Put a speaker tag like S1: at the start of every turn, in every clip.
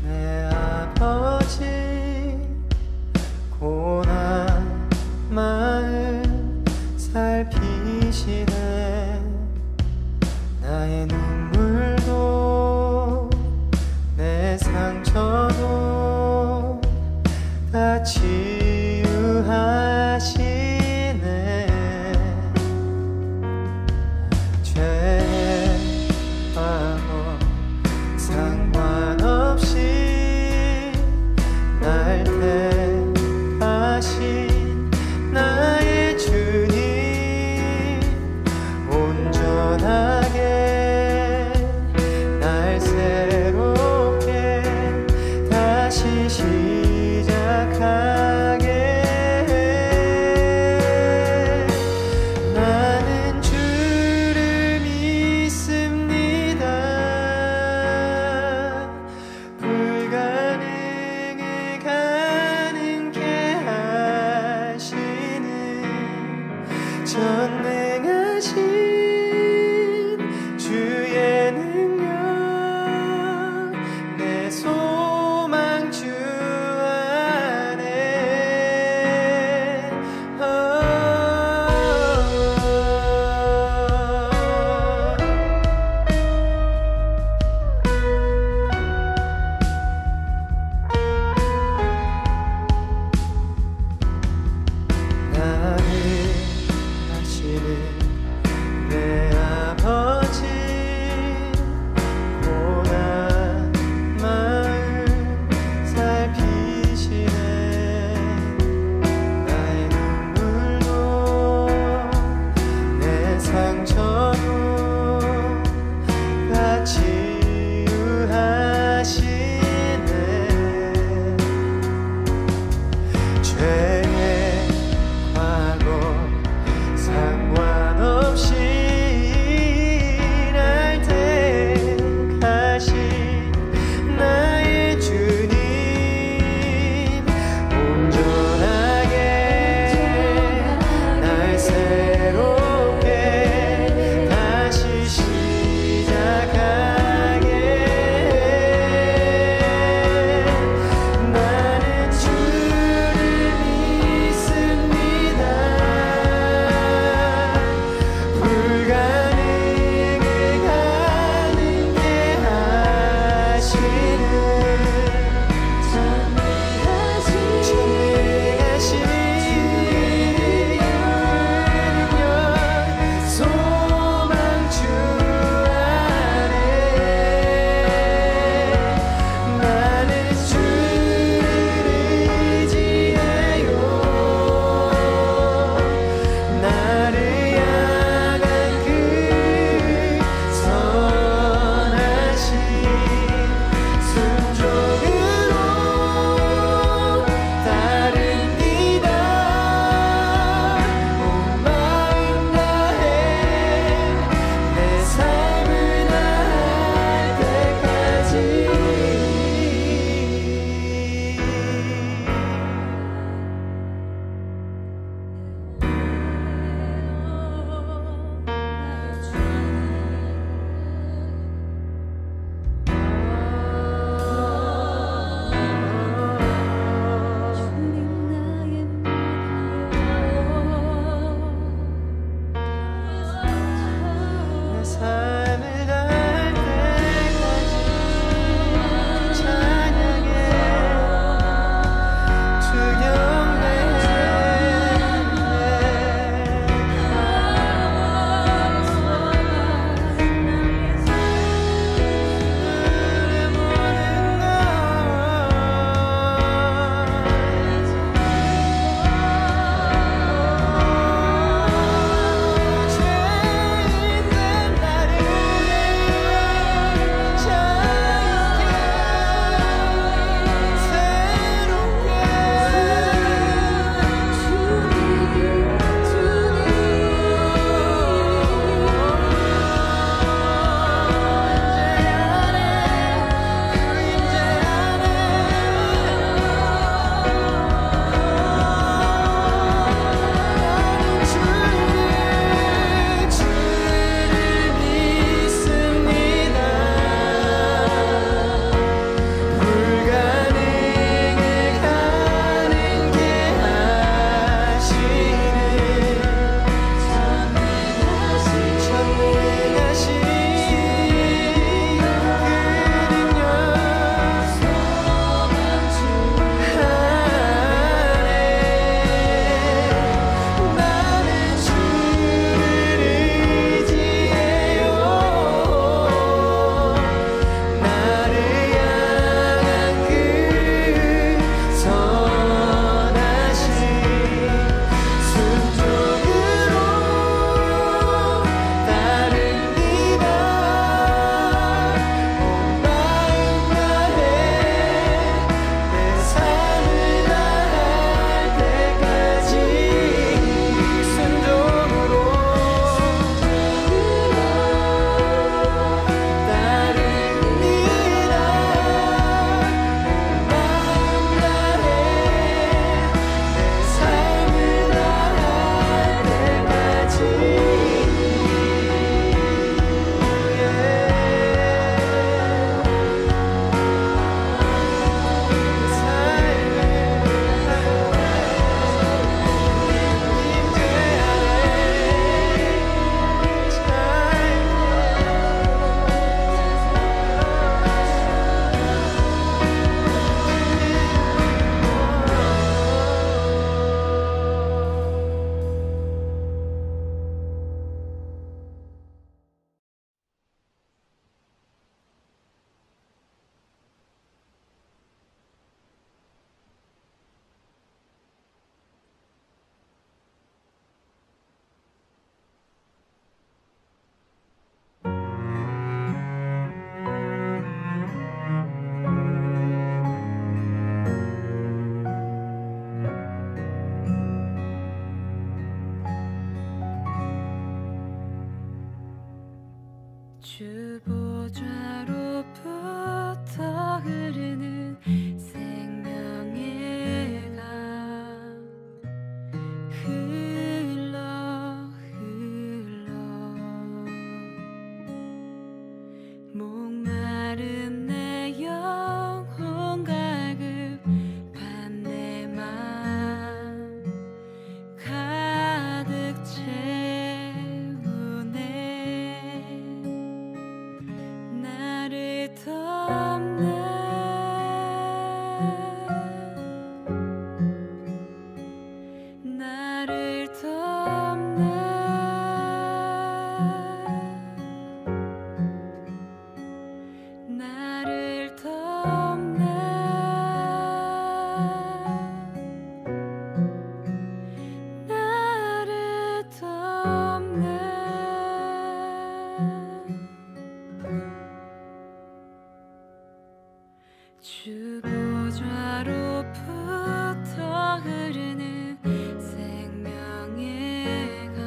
S1: 내 아버지 고난 마음 살피시네. 나의 눈물도 내 상처도 다 치유하시네. 죄와 뭐 상관없이
S2: 주보좌로부터 흐르는 생명의 강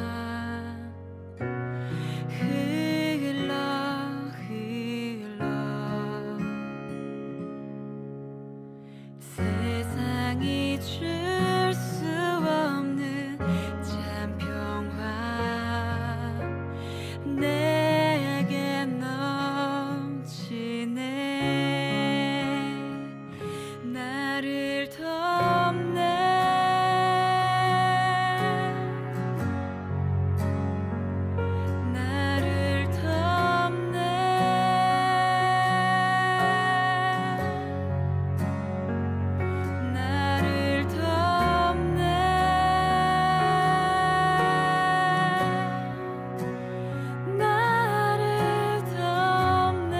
S2: 흘러 흘러 세상이 줄 수 없는 참 평화 내게 넘치네 나를 덮네 나를 덮네 나를 덮네 나를 덮네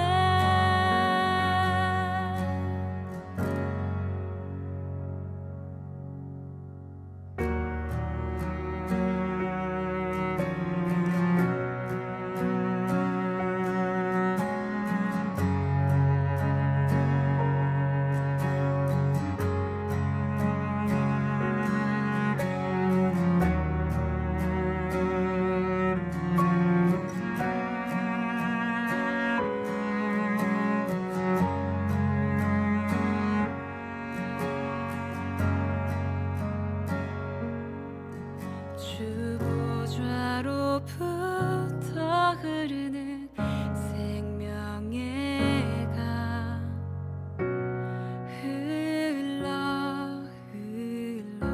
S2: 주보좌로부터 흐르는 생명의 강 흘러 흘러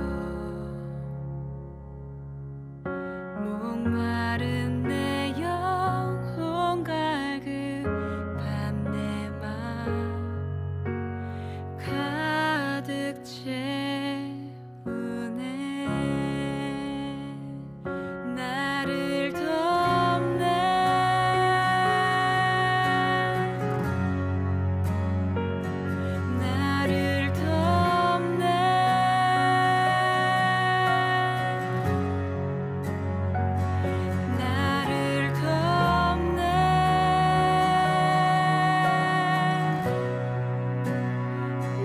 S2: 목마른 내 영혼 갈급한 내 맘 가득 채우네 나를 덮네 나를 덮네 나를 덮네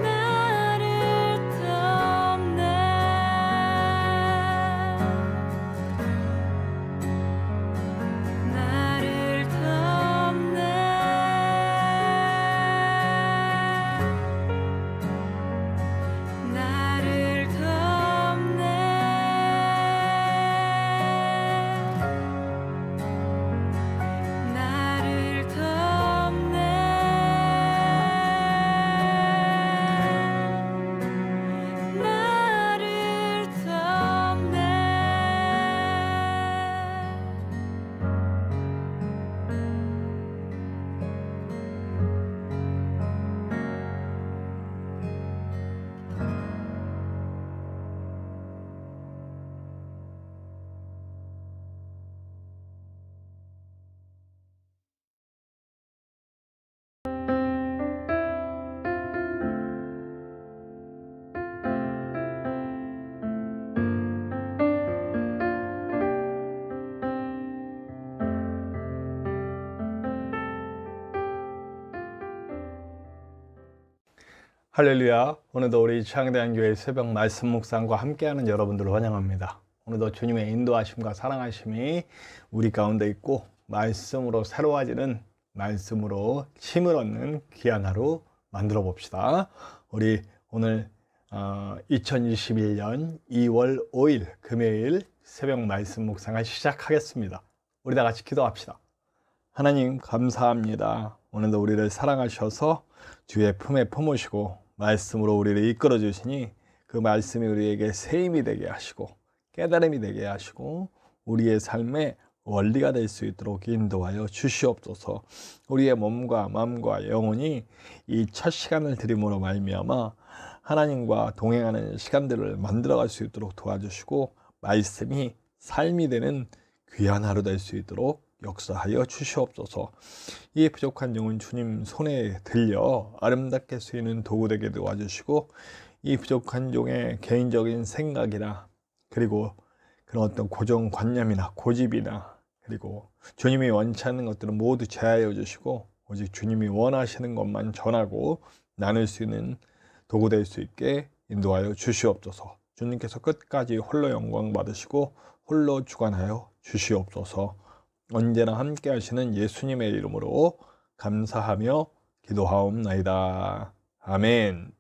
S2: 나를 덮네 나를 덮네 나를 덮네 나를 덮네 나를 덮네
S3: 할렐루야. 오늘도 우리 창대한교회 새벽 말씀 묵상과 함께하는 여러분들을 환영합니다. 오늘도 주님의 인도하심과 사랑하심이 우리 가운데 있고 말씀으로 새로워지는, 말씀으로 힘을 얻는 귀한 하루 만들어 봅시다. 우리 오늘 2021년 2월 5일 금요일 새벽 말씀 묵상을 시작하겠습니다. 우리 다 같이 기도합시다. 하나님 감사합니다. 오늘도 우리를 사랑하셔서 주의 품에 품으시고 말씀으로 우리를 이끌어 주시니 그 말씀이 우리에게 새 힘이 되게 하시고 깨달음이 되게 하시고 우리의 삶의 원리가 될 수 있도록 인도하여 주시옵소서. 우리의 몸과 마음과 영혼이 이 첫 시간을 드림으로 말미암아 하나님과 동행하는 시간들을 만들어갈 수 있도록 도와주시고 말씀이 삶이 되는 귀한 하루 될 수 있도록 역사하여 주시옵소서. 이 부족한 영혼 주님 손에 들려 아름답게 쓰이는 도구 되게 도와주시고 이 부족한 종의 개인적인 생각이나 그리고 그런 어떤 고정관념이나 고집이나 그리고 주님이 원치 않는 것들은 모두 제하여 주시고 오직 주님이 원하시는 것만 전하고 나눌 수 있는 도구 될 수 있게 인도하여 주시옵소서. 주님께서 끝까지 홀로 영광 받으시고 홀로 주관하여 주시옵소서. 언제나 함께 하시는 예수님의 이름으로 감사하며 기도하옵나이다. 아멘.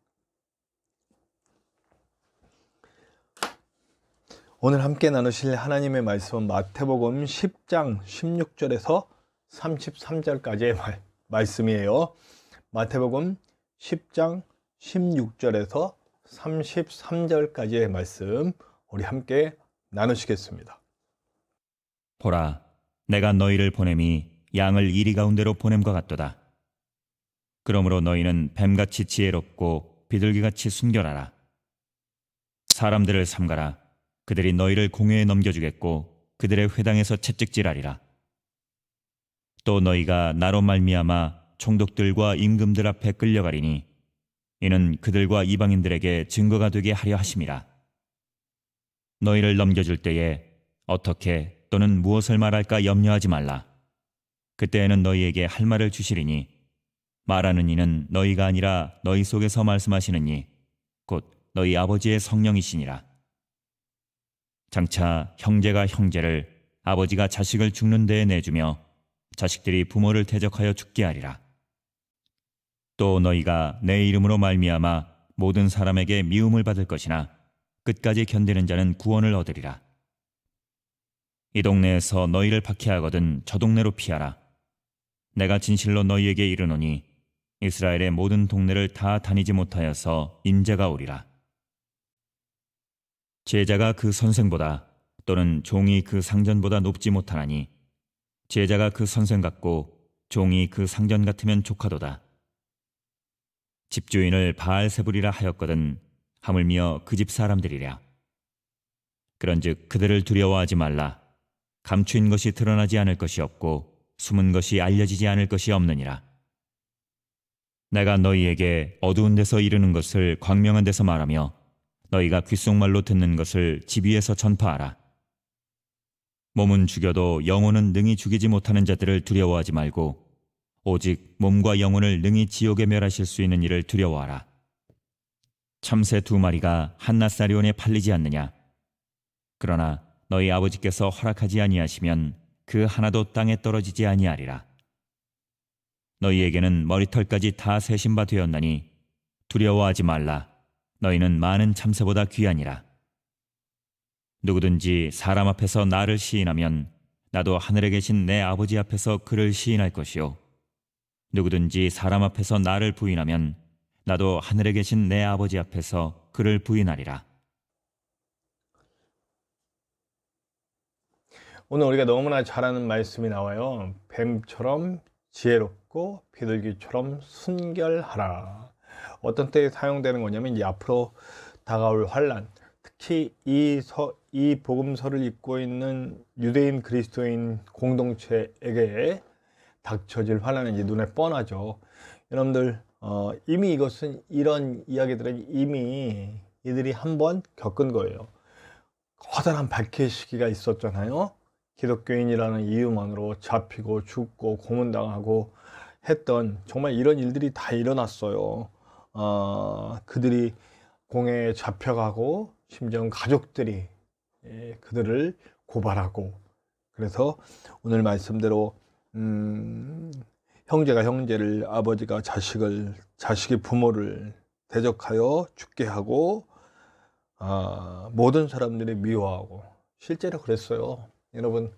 S3: 오늘 함께 나누실 하나님의 말씀은 마태복음 10장 16절에서 33절까지의 말씀이에요. 마태복음 10장 16절에서 33절까지의 말씀 우리 함께 나누시겠습니다.
S4: 보라, 내가 너희를 보냄이 양을 이리 가운데로 보냄과 같도다. 그러므로 너희는 뱀같이 지혜롭고 비둘기같이 순결하라. 사람들을 삼가라. 그들이 너희를 공회에 넘겨주겠고 그들의 회당에서 채찍질하리라. 또 너희가 나로 말미암아 총독들과 임금들 앞에 끌려가리니 이는 그들과 이방인들에게 증거가 되게 하려 하심이라. 너희를 넘겨줄 때에 어떻게 또는 무엇을 말할까 염려하지 말라. 그때에는 너희에게 할 말을 주시리니 말하는 이는 너희가 아니라 너희 속에서 말씀하시는 이 곧 너희 아버지의 성령이시니라. 장차 형제가 형제를, 아버지가 자식을 죽는 데에 내주며 자식들이 부모를 대적하여 죽게 하리라. 또 너희가 내 이름으로 말미암아 모든 사람에게 미움을 받을 것이나 끝까지 견디는 자는 구원을 얻으리라. 이 동네에서 너희를 박해하거든 저 동네로 피하라. 내가 진실로 너희에게 이르노니 이스라엘의 모든 동네를 다 다니지 못하여서 인재가 오리라. 제자가 그 선생보다 또는 종이 그 상전보다 높지 못하나니 제자가 그 선생 같고 종이 그 상전 같으면 족하도다. 집주인을 바알세불이라 하였거든 하물며 그 집 사람들이랴. 그런즉 그들을 두려워하지 말라. 감추인 것이 드러나지 않을 것이 없고 숨은 것이 알려지지 않을 것이 없느니라. 내가 너희에게 어두운 데서 이르는 것을 광명한 데서 말하며 너희가 귓속말로 듣는 것을 집 위에서 전파하라. 몸은 죽여도 영혼은 능히 죽이지 못하는 자들을 두려워하지 말고 오직 몸과 영혼을 능히 지옥에 멸하실 수 있는 이를 두려워하라. 참새 2마리가 한낱사리온에 팔리지 않느냐. 그러나 너희 아버지께서 허락하지 아니하시면 그 하나도 땅에 떨어지지 아니하리라. 너희에게는 머리털까지 다 세신 바 되었나니 두려워하지 말라. 너희는 많은 참새보다 귀하니라. 누구든지 사람 앞에서 나를 시인하면 나도 하늘에 계신 내 아버지 앞에서 그를 시인할 것이요 누구든지 사람 앞에서 나를 부인하면 나도 하늘에 계신 내 아버지 앞에서 그를 부인하리라.
S3: 오늘 우리가 너무나 잘 아는 말씀이 나와요. 뱀처럼 지혜롭고 비둘기처럼 순결하라. 어떤 때에 사용되는 거냐면 이제 앞으로 다가올 환란, 특히 이 복음서를 읽고 있는 유대인 그리스도인 공동체에게 닥쳐질 환란은 이제 눈에 뻔하죠. 여러분들 이미 이런 이야기들은 이미 이들이 한번 겪은 거예요. 커다란 박해 시기가 있었잖아요. 기독교인이라는 이유만으로 잡히고 죽고 고문당하고 했던 정말 이런 일들이 다 일어났어요. 그들이 공회에 잡혀가고 심지어 가족들이 그들을 고발하고, 그래서 오늘 말씀대로 형제가 형제를, 아버지가 자식을, 자식이 부모를 대적하여 죽게 하고 모든 사람들이 미워하고, 실제로 그랬어요. 여러분,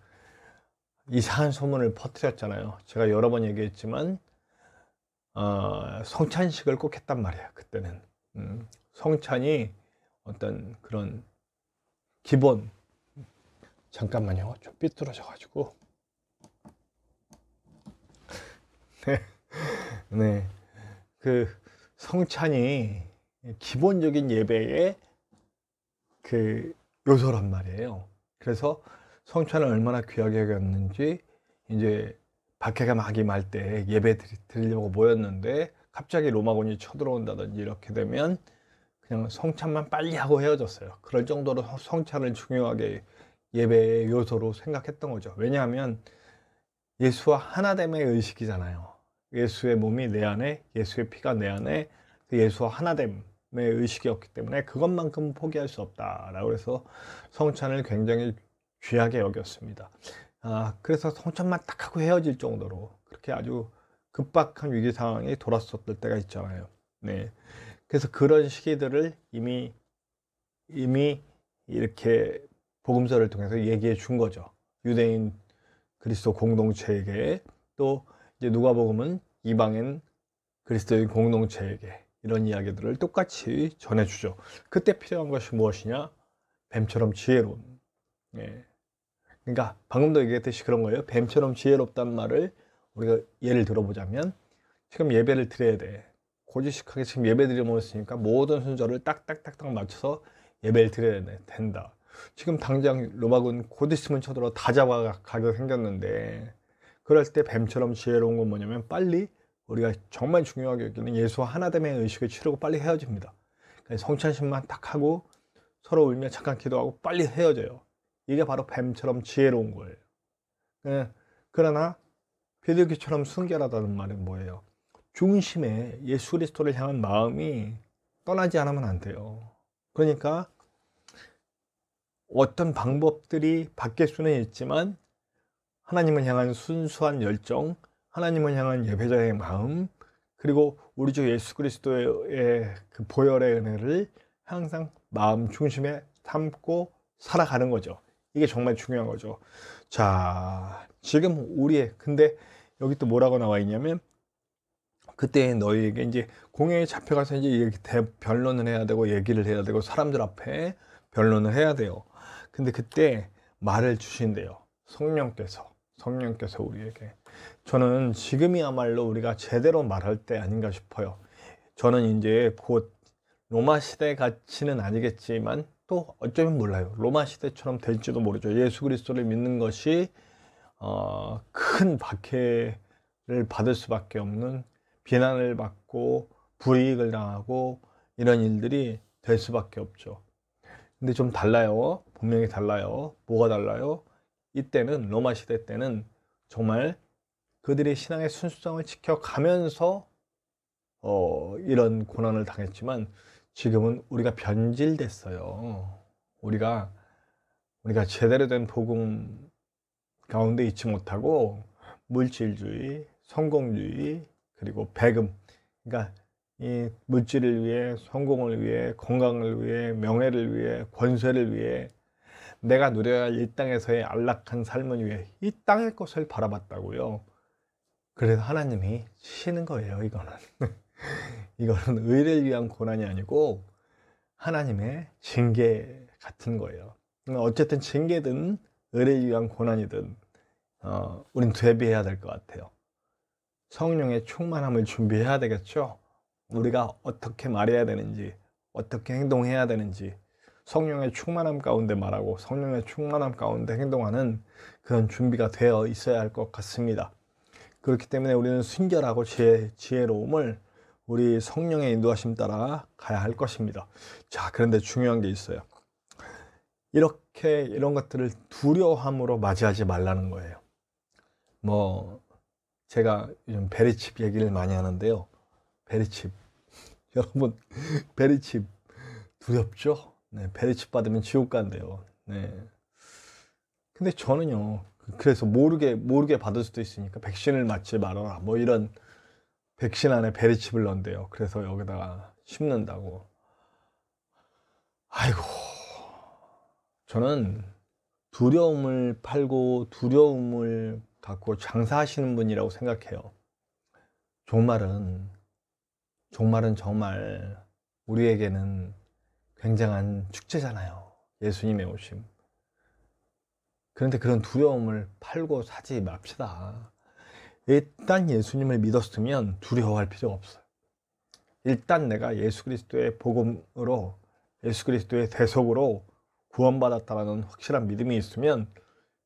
S3: 이상한 소문을 퍼뜨렸잖아요. 제가 여러 번 얘기했지만 성찬식을 꼭 했단 말이에요. 그때는 성찬이 어떤 그런 기본, 잠깐만요, 좀 삐뚤어져 가지고 네, 그 성찬이 기본적인 예배의 그 요소란 말이에요. 그래서 성찬을 얼마나 귀하게 여겼는지, 이제 박해가 막 임할 때 예배 드리려고 모였는데 갑자기 로마군이 쳐들어온다든지 이렇게 되면 그냥 성찬만 빨리 하고 헤어졌어요. 그럴 정도로 성찬을 중요하게 예배의 요소로 생각했던 거죠. 왜냐하면 예수와 하나됨의 의식이잖아요. 예수의 몸이 내 안에, 예수의 피가 내 안에, 예수와 하나됨의 의식이었기 때문에 그것만큼 포기할 수 없다라고 해서 성찬을 굉장히 귀하게 여겼습니다. 그래서 성찬만 딱 하고 헤어질 정도로 그렇게 아주 급박한 위기 상황이 돌았었을 때가 있잖아요. 네. 그래서 그런 시기들을 이미 이렇게 복음서를 통해서 얘기해 준 거죠. 유대인 그리스도 공동체에게, 또 이제 누가복음은 이방인 그리스도인 공동체에게 이런 이야기들을 똑같이 전해주죠. 그때 필요한 것이 무엇이냐? 뱀처럼 지혜로운. 예. 그러니까 방금도 얘기했듯이 그런 거예요. 뱀처럼 지혜롭다는 말을 우리가 예를 들어보자면, 지금 예배를 드려야 돼. 고지식하게 지금 예배 드려먹었으니까 모든 순서를 딱딱딱딱 맞춰서 예배를 드려야 된다. 지금 당장 로마군 곧 있으면 쳐들어 다 잡아가게 생겼는데, 그럴 때 뱀처럼 지혜로운 건 뭐냐면 빨리 우리가 정말 중요하게 여기는 예수와 하나됨의 의식을 치르고 빨리 헤어집니다. 성찬식만 딱 하고 서로 울며 잠깐 기도하고 빨리 헤어져요. 이게 바로 뱀처럼 지혜로운 거예요. 그러나 비둘기처럼 순결하다는 말은 뭐예요? 중심에 예수 그리스도를 향한 마음이 떠나지 않으면 안 돼요. 그러니까 어떤 방법들이 바뀔 수는 있지만 하나님을 향한 순수한 열정, 하나님을 향한 예배자의 마음, 그리고 우리 주 예수 그리스도의 그 보혈의 은혜를 항상 마음 중심에 담고 살아가는 거죠. 이게 정말 중요한 거죠. 자, 지금 근데 여기 또 뭐라고 나와 있냐면, 그때 너희에게 이제 공회에 잡혀가서 이제 변론을 해야 되고 얘기를 해야 되고 사람들 앞에 변론을 해야 돼요. 근데 그때 말을 주신대요. 성령께서 우리에게. 저는 지금이야말로 우리가 제대로 말할 때 아닌가 싶어요. 저는 이제 곧 로마 시대 같이는 아니겠지만 또 어쩌면 몰라요. 로마 시대처럼 될지도 모르죠. 예수 그리스도를 믿는 것이 큰 박해를 받을 수밖에 없는, 비난을 받고 불이익을 당하고 이런 일들이 될 수밖에 없죠. 근데 좀 달라요. 분명히 달라요. 뭐가 달라요? 이때는, 로마 시대 때는 정말 그들의 신앙의 순수성을 지켜가면서 이런 고난을 당했지만, 지금은 우리가 변질됐어요. 우리가 제대로 된 복음 가운데 있지 못하고 물질주의, 성공주의, 그리고 배금, 그러니까 이 물질을 위해, 성공을 위해, 건강을 위해, 명예를 위해, 권세를 위해, 내가 누려야 할 이 땅에서의 안락한 삶을 위해 이 땅의 것을 바라봤다고요. 그래서 하나님이 치시는 거예요. 이거는 의를 위한 고난이 아니고 하나님의 징계 같은 거예요. 어쨌든 징계든 의를 위한 고난이든 우린 대비해야 될 것 같아요. 성령의 충만함을 준비해야 되겠죠. 우리가 어떻게 말해야 되는지, 어떻게 행동해야 되는지, 성령의 충만함 가운데 말하고 성령의 충만함 가운데 행동하는 그런 준비가 되어 있어야 할 것 같습니다. 그렇기 때문에 우리는 순결하고 지혜로움을 우리 성령의 인도하심 따라 가야 할 것입니다. 자, 그런데 중요한 게 있어요. 이런 것들을 두려움으로 맞이하지 말라는 거예요. 제가 요즘 베리칩 얘기를 많이 하는데요. 베리칩. 여러분, 베리칩 두렵죠? 네, 베리칩 받으면 지옥 간대요. 네. 근데 저는요, 그래서 모르게 받을 수도 있으니까 백신을 맞지 말아라. 이런 백신 안에 베리칩을 넣는데요. 그래서 여기다가 심는다고. 아이고, 저는 두려움을 팔고 두려움을 갖고 장사하시는 분이라고 생각해요. 종말은 정말 우리에게는 굉장한 축제잖아요. 예수님의 오심. 그런데 그런 두려움을 팔고 사지 맙시다. 일단 예수님을 믿었으면 두려워할 필요가 없어요. 일단 내가 예수 그리스도의 복음으로, 예수 그리스도의 대속으로 구원받았다는 확실한 믿음이 있으면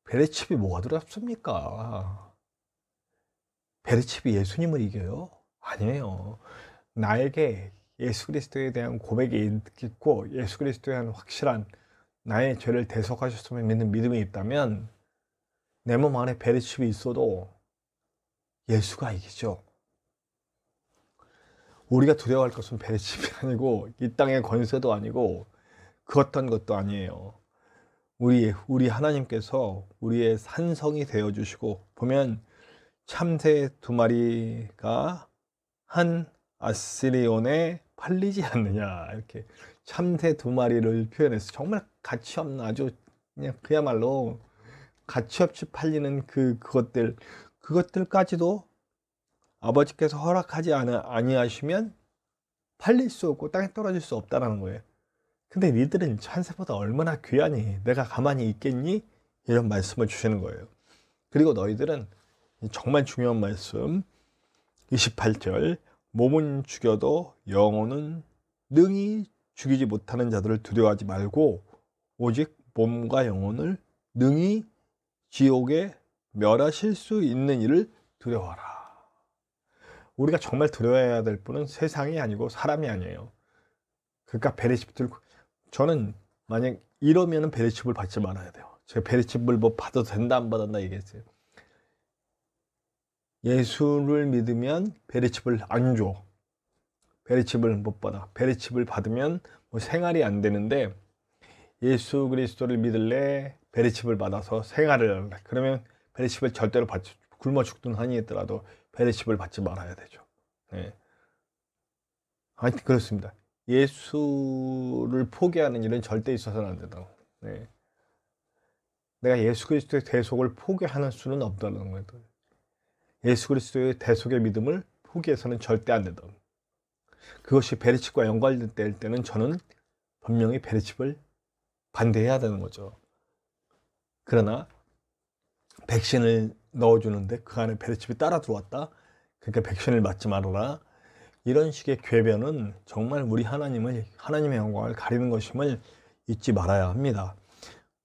S3: 베리칩이 뭐가 두렵습니까? 베리칩이 예수님을 이겨요? 아니에요. 나에게 예수 그리스도에 대한 고백이 있고 예수 그리스도에 대한 확실한 나의 죄를 대속하셨음을 믿는 믿음이 있다면 내 몸 안에 베리칩이 있어도 예수가 이기죠. 우리가 두려워할 것은 베레십이 아니고 이 땅의 권세도 아니고 그 어떤 것도 아니에요. 우리 하나님께서 우리의 산성이 되어주시고, 보면 참새 2마리가 한 아스리온에 팔리지 않느냐, 이렇게 참새 2마리를 표현해서 정말 가치 없는, 아주 그냥 그야말로 가치 없이 팔리는 그것들까지도 아버지께서 허락하지 아니하시면 팔릴 수 없고 땅에 떨어질 수 없다는 거예요. 근데 니들은 참새보다 얼마나 귀하니 내가 가만히 있겠니? 이런 말씀을 주시는 거예요. 그리고 너희들은 정말 중요한 말씀 28절, 몸은 죽여도 영혼은 능히 죽이지 못하는 자들을 두려워하지 말고 오직 몸과 영혼을 능히 지옥에 멸하실 수 있는 이를 두려워하라. 우리가 정말 두려워해야 될 분은 세상이 아니고 사람이 아니에요. 그러니까 베레십 들고, 저는 만약 이러면은 베레십을 받지 말아야 돼요. 제가 베레십을 뭐 받아도 된다 안 받았나 얘기했어요. 예수를 믿으면 베레칩을 안 줘. 베레칩을 못 받아. 베레칩을 받으면 뭐 생활이 안 되는데, 예수 그리스도를 믿을래 베레칩을 받아서 생활을 할래, 그러면 베레칩을 절대로 받지, 굶어 죽든 한이 있더라도 베레칩을 받지 말아야 되죠. 네. 하여튼 그렇습니다. 예수를 포기하는 일은 절대 있어서는 안 된다고. 네. 내가 예수 그리스도의 대속을 포기하는 수는 없다는 거예요. 예수 그리스도의 대속의 믿음을 포기해서는 절대 안 된다. 그것이 베레칩과 연관될 때는 저는 분명히 베레칩을 반대해야 되는 거죠. 그러나 백신을 넣어주는데 그 안에 베레칩이 따라 들어왔다, 그러니까 백신을 맞지 말아라, 이런 식의 궤변은 정말 우리 하나님의 영광을 가리는 것임을 잊지 말아야 합니다.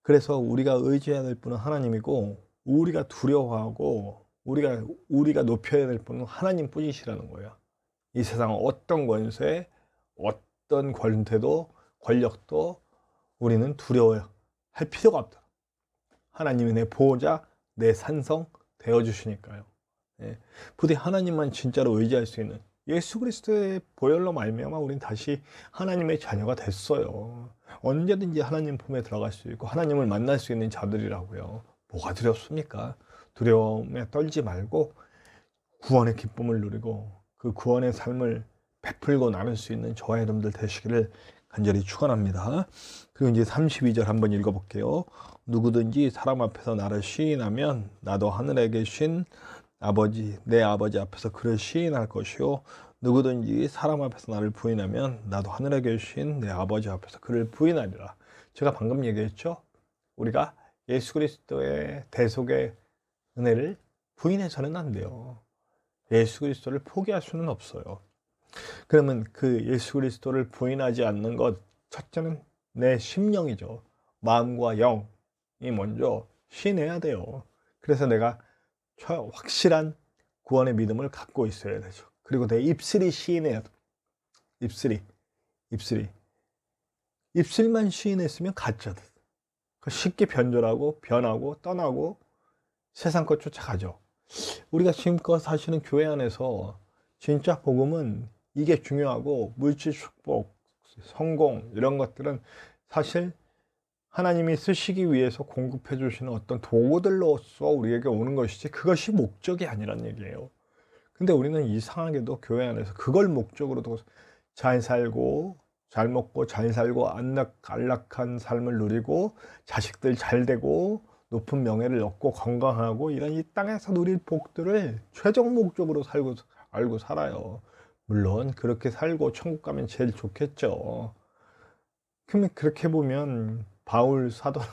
S3: 그래서 우리가 의지해야 될 분은 하나님이고, 우리가 두려워하고 우리가 높여야 될 분은 하나님 뿐이시라는 거예요. 이 세상 어떤 권세, 어떤 권력도 우리는 두려워할 필요가 없다. 하나님이 내 보호자, 내 산성 되어주시니까요. 예. 부디 하나님만 진짜로 의지할 수 있는, 예수 그리스도의 보혈로 말미암아 우리는 다시 하나님의 자녀가 됐어요. 언제든지 하나님 품에 들어갈 수 있고 하나님을 만날 수 있는 자들이라고요. 뭐가 두렵습니까? 두려움에 떨지 말고 구원의 기쁨을 누리고 그 구원의 삶을 베풀고 나눌 수 있는 저와 여러분들 되시기를 간절히 축원합니다. 그리고 이제 32절 한번 읽어볼게요. 누구든지 사람 앞에서 나를 시인하면 나도 하늘에 계신 내 아버지 앞에서 그를 시인할 것이요, 누구든지 사람 앞에서 나를 부인하면 나도 하늘에 계신 내 아버지 앞에서 그를 부인하리라. 제가 방금 얘기했죠. 우리가 예수 그리스도의 대속의 은혜를 부인해서는 안 돼요. 예수 그리스도를 포기할 수는 없어요. 그러면 그 예수 그리스도를 부인하지 않는 것, 첫째는 내 심령이죠. 마음과 영이 먼저 시인해야 돼요. 그래서 내가 확실한 구원의 믿음을 갖고 있어야 되죠. 그리고 내 입술이 시인해야 돼. 입술만 시인했으면 가짜다. 쉽게 변하고 떠나고 세상 것 쫓아가죠. 우리가 지금껏 사시는 교회 안에서 진짜 복음은 이게 중요하고, 물질 축복, 성공, 이런 것들은 사실 하나님이 쓰시기 위해서 공급해 주시는 어떤 도구들로서 우리에게 오는 것이지 그것이 목적이 아니란 얘기예요. 근데 우리는 이상하게도 교회 안에서 그걸 목적으로도 잘 살고 잘 먹고 잘 살고 안락한 삶을 누리고 자식들 잘 되고 높은 명예를 얻고 건강하고 이런 이 땅에서 누릴 복들을 최종 목적으로 알고 살아요. 물론 그렇게 살고 천국 가면 제일 좋겠죠. 그러면 그렇게 보면 바울 사도나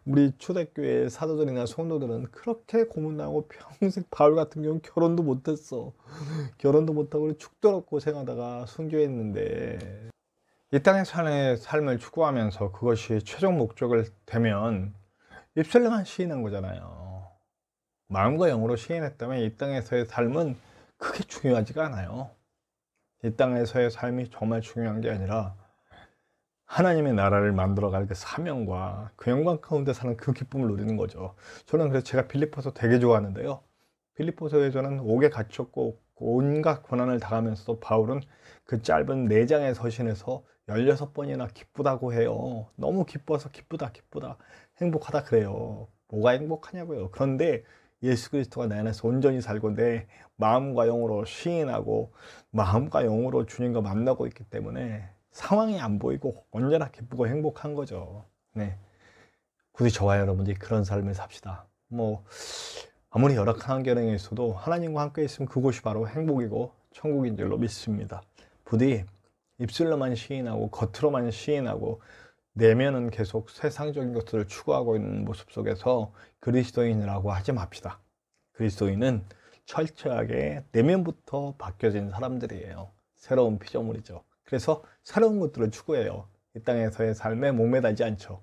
S3: 우리 초대교회 사도들이나 성도들은 그렇게 고문하고 평생, 바울 같은 경우는 결혼도 못했어. 결혼도 못하고 죽도록 고생하다가 순교했는데, 이 땅에서의 삶을 추구하면서 그것이 최종 목적을 되면 입술로만 시인한 거잖아요. 마음과 영으로 시인했다면 이 땅에서의 삶은 크게 중요하지가 않아요. 이 땅에서의 삶이 정말 중요한 게 아니라 하나님의 나라를 만들어갈 그 사명과 그 영광 가운데 사는 그 기쁨을 누리는 거죠. 저는 그래서 제가 빌립보서 되게 좋아하는데요. 빌립보서에 저는 옥에 갇혔고 온갖 고난을 당하면서도 바울은 그 짧은 4장의 서신에서 16번이나 기쁘다고 해요. 너무 기뻐서 기쁘다 행복하다 그래요. 뭐가 행복하냐고요. 그런데 예수 그리스도가 내 안에서 온전히 살고 내 마음과 영으로 시인하고 마음과 영으로 주님과 만나고 있기 때문에 상황이 안 보이고 언제나 기쁘고 행복한 거죠. 네. 부디 저와 여러분들이 그런 삶을 삽시다. 아무리 열악한 환경에 있어도 하나님과 함께 있으면 그곳이 바로 행복이고 천국인 줄로 믿습니다. 부디 입술로만 시인하고 겉으로만 시인하고 내면은 계속 세상적인 것들을 추구하고 있는 모습 속에서 그리스도인이라고 하지 맙시다. 그리스도인은 철저하게 내면부터 바뀌어진 사람들이에요. 새로운 피조물이죠. 그래서 새로운 것들을 추구해요. 이 땅에서의 삶에 목매달지 않죠.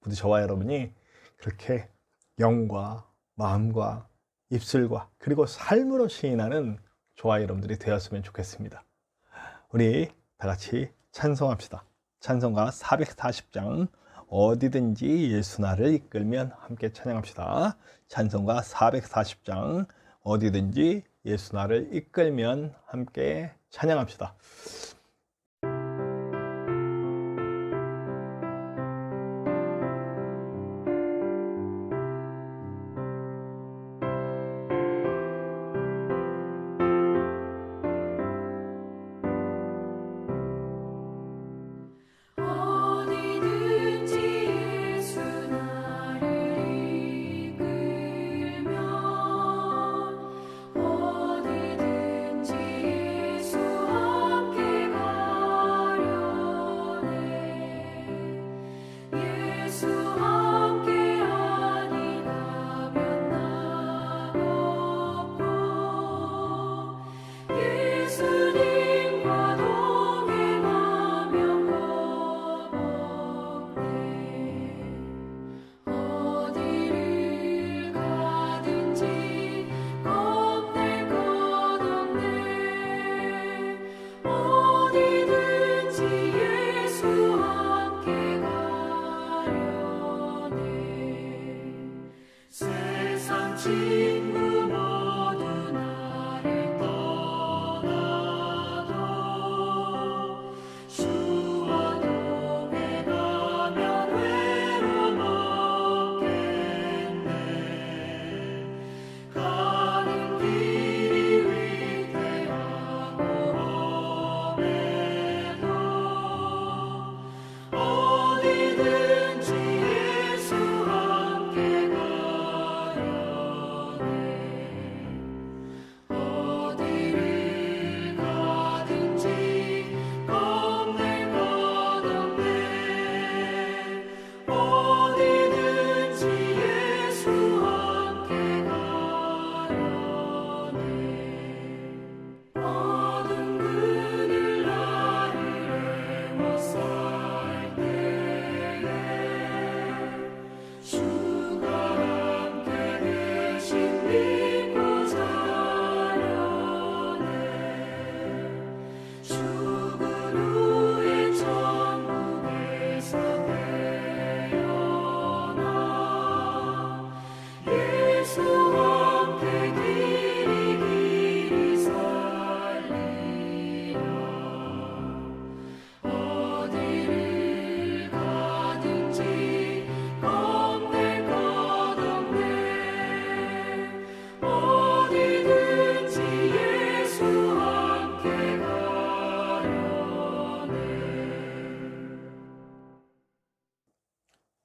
S3: 부디 저와 여러분이 그렇게 영과 마음과 입술과 그리고 삶으로 시인하는 저와 여러분들이 되었으면 좋겠습니다. 우리 다 같이 찬송합시다. 찬송가 440장 어디든지 예수 나를 이끌면 함께 찬양합시다. 찬송가 440장 어디든지 예수 나를 이끌면 함께 찬양합시다.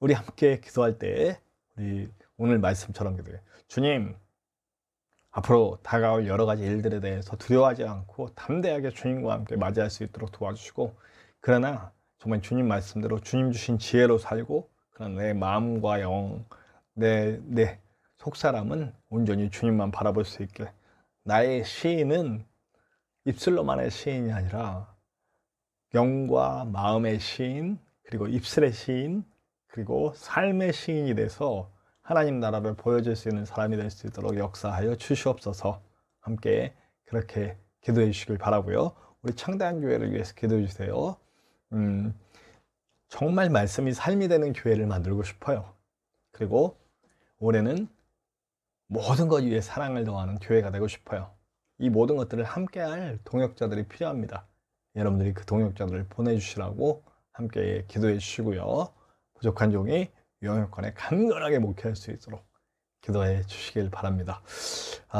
S3: 우리 함께 기도할 때 우리 오늘 말씀처럼 기도해요. 주님, 앞으로 다가올 여러 가지 일들에 대해서 두려워하지 않고 담대하게 주님과 함께 맞이할 수 있도록 도와주시고, 그러나 정말 주님 말씀대로 주님 주신 지혜로 살고, 그러나 내 마음과 영, 내 속사람은 온전히 주님만 바라볼 수 있게, 나의 시인은 입술로만의 시인이 아니라 영과 마음의 시인, 그리고 입술의 시인, 그리고 삶의 시인이 돼서 하나님 나라를 보여줄 수 있는 사람이 될 수 있도록 역사하여 주시옵소서. 함께 그렇게 기도해 주시길 바라고요. 우리 창대한 교회를 위해서 기도해 주세요. 정말 말씀이 삶이 되는 교회를 만들고 싶어요. 그리고 올해는 모든 것 위에 사랑을 더하는 교회가 되고 싶어요. 이 모든 것들을 함께할 동역자들이 필요합니다. 여러분들이 그 동역자들을 보내주시라고 함께 기도해 주시고요. 부족한 종이 요양권에 강건하게 목회할 수 있도록 기도해 주시길 바랍니다.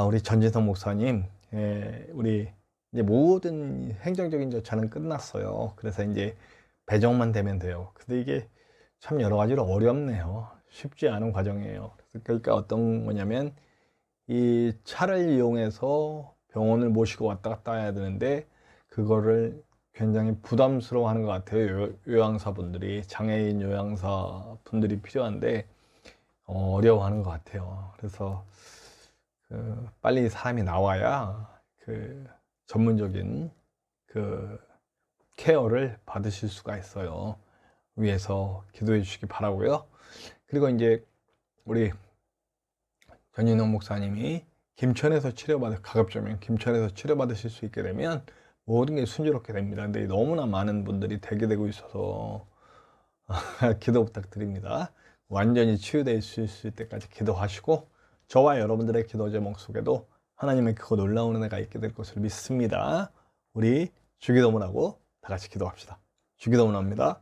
S3: 우리 전진성 목사님, 우리 이제 모든 행정적인 절차는 끝났어요. 그래서 이제 배정만 되면 돼요. 근데 이게 참 여러 가지로 어렵네요. 쉽지 않은 과정이에요. 그러니까 어떤 거냐면 이 차를 이용해서 병원을 모시고 왔다 갔다 해야 되는데 그거를 굉장히 부담스러워하는 것 같아요. 요양사분들이, 장애인 요양사분들이 필요한데 어려워하는 것 같아요. 그래서 빨리 사람이 나와야 그 전문적인 그 케어를 받으실 수가 있어요. 위해서 기도해 주시기 바라고요. 그리고 이제 우리 전인홍 목사님이 가급적이면 김천에서 치료받으실 수 있게 되면 모든 게 순조롭게 됩니다. 근데 너무나 많은 분들이 대기되고 있어서 기도 부탁드립니다. 완전히 치유될 수 있을 때까지 기도하시고 저와 여러분들의 기도 제목 속에도 하나님의 크고 놀라운 은혜가 있게 될 것을 믿습니다. 우리 주기도문하고 다 같이 기도합시다. 주기도문합니다.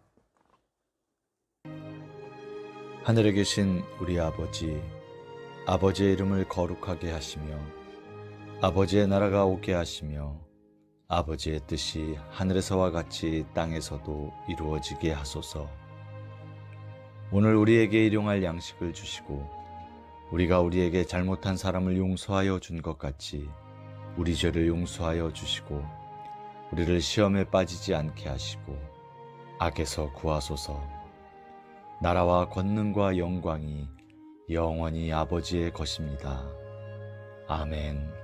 S5: 하늘에 계신 우리 아버지, 아버지의 이름을 거룩하게 하시며 아버지의 나라가 오게 하시며 아버지의 뜻이 하늘에서와 같이 땅에서도 이루어지게 하소서. 오늘 우리에게 일용할 양식을 주시고 우리가 우리에게 잘못한 사람을 용서하여 준 것 같이 우리 죄를 용서하여 주시고 우리를 시험에 빠지지 않게 하시고 악에서 구하소서. 나라와 권능과 영광이 영원히 아버지의 것입니다. 아멘.